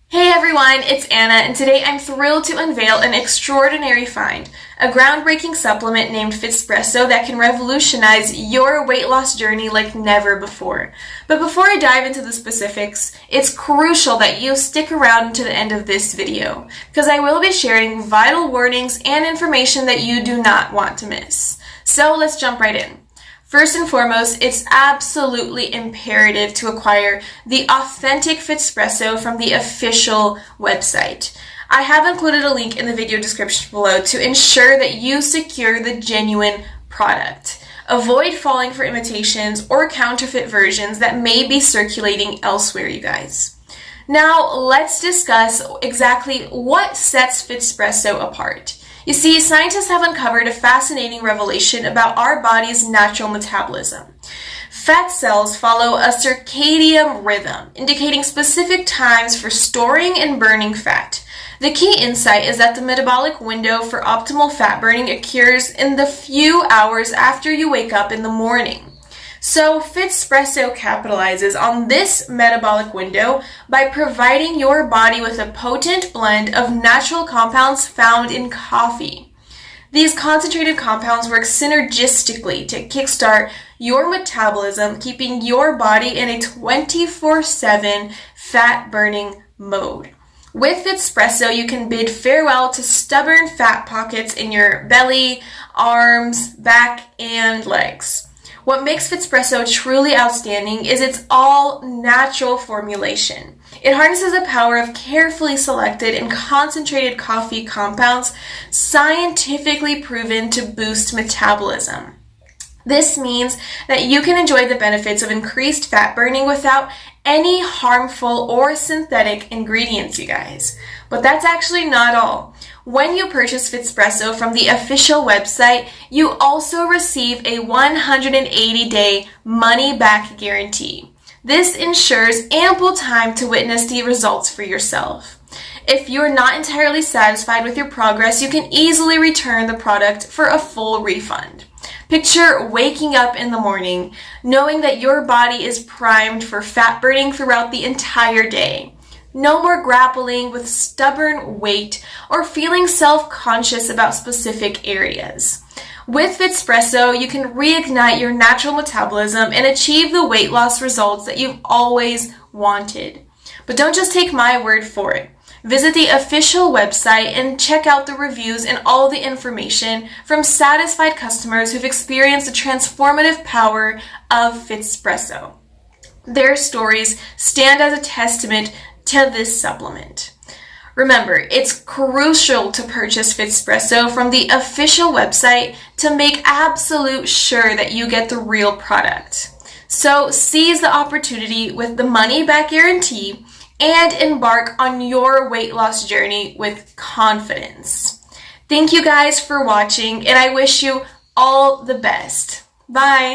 Hey everyone, it's Anna, and today I'm thrilled to unveil an extraordinary find, a groundbreaking supplement named Fitspresso that can revolutionize your weight loss journey like never before. But before I dive into the specifics, it's crucial that you stick around to the end of this video, because I will be sharing vital warnings and information that you do not want to miss. So let's jump right in. First and foremost, it's absolutely imperative to acquire the authentic Fitspresso from the official website. I have included a link in the video description below to ensure that you secure the genuine product. Avoid falling for imitations or counterfeit versions that may be circulating elsewhere, you guys. Now, let's discuss exactly what sets Fitspresso apart. You see, scientists have uncovered a fascinating revelation about our body's natural metabolism. Fat cells follow a circadian rhythm, indicating specific times for storing and burning fat. The key insight is that the metabolic window for optimal fat burning occurs in the few hours after you wake up in the morning. So Fitspresso capitalizes on this metabolic window by providing your body with a potent blend of natural compounds found in coffee. These concentrated compounds work synergistically to kickstart your metabolism, keeping your body in a 24/7 fat-burning mode. With Fitspresso, you can bid farewell to stubborn fat pockets in your belly, arms, back, and legs. What makes Fitspresso truly outstanding is its all-natural formulation. It harnesses the power of carefully selected and concentrated coffee compounds scientifically proven to boost metabolism. This means that you can enjoy the benefits of increased fat burning without any harmful or synthetic ingredients, you guys. But that's actually not all. When you purchase Fitspresso from the official website, you also receive a 180-day money-back guarantee. This ensures ample time to witness the results for yourself. If you're not entirely satisfied with your progress, you can easily return the product for a full refund. Picture waking up in the morning, knowing that your body is primed for fat burning throughout the entire day. No more grappling with stubborn weight or feeling self-conscious about specific areas. With Fitspresso, you can reignite your natural metabolism and achieve the weight loss results that you've always wanted. But don't just take my word for it. Visit the official website and check out the reviews and all the information from satisfied customers who've experienced the transformative power of Fitspresso. Their stories stand as a testament to this supplement. Remember, it's crucial to purchase Fitspresso from the official website to make absolute sure that you get the real product. So seize the opportunity with the money-back guarantee and embark on your weight loss journey with confidence. Thank you guys for watching, and I wish you all the best. Bye!